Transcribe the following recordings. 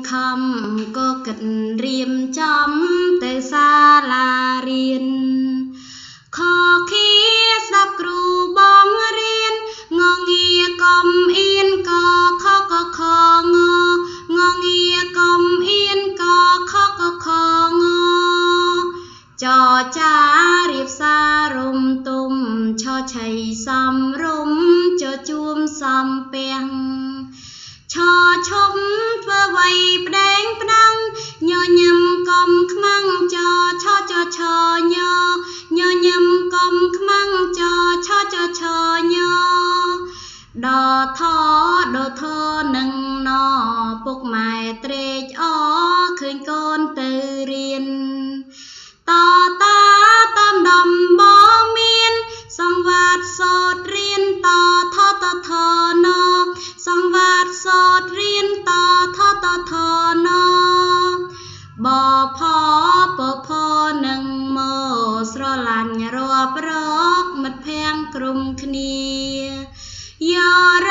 ខំក៏គិតរៀមចំទៅសាលារៀនខខៀស្ដាប់គ្រូបងរៀនងងាកុំអៀនកខកខងងងាកុំអៀនកខកខងចចារៀបសារំទុំឆឆៃសំរុំចជួមសំពាំងឆឈុំធ្វើໄວផ្ដែងផ្ដាំងញញឹមកុំខ្មាំងចឆចឆញញញឹមកុំខ្មាំងចឆចឆញដថដថនឹងណពុកម៉ែត្រេកអរឃើញកូនទៅរៀនតតាតាមដំបងមានសង្វាតសោតរៀនតថតថណសង្វាតសោតរៀនតថតថណបផពផនឹងមកស្រឡាញ់រាប់រកមិត្តភ័ក្តិក្រុមគ្នាយោរ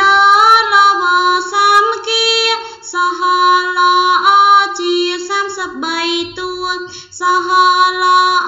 លវសាមគ្គីសហឡអជា33តួសហឡអ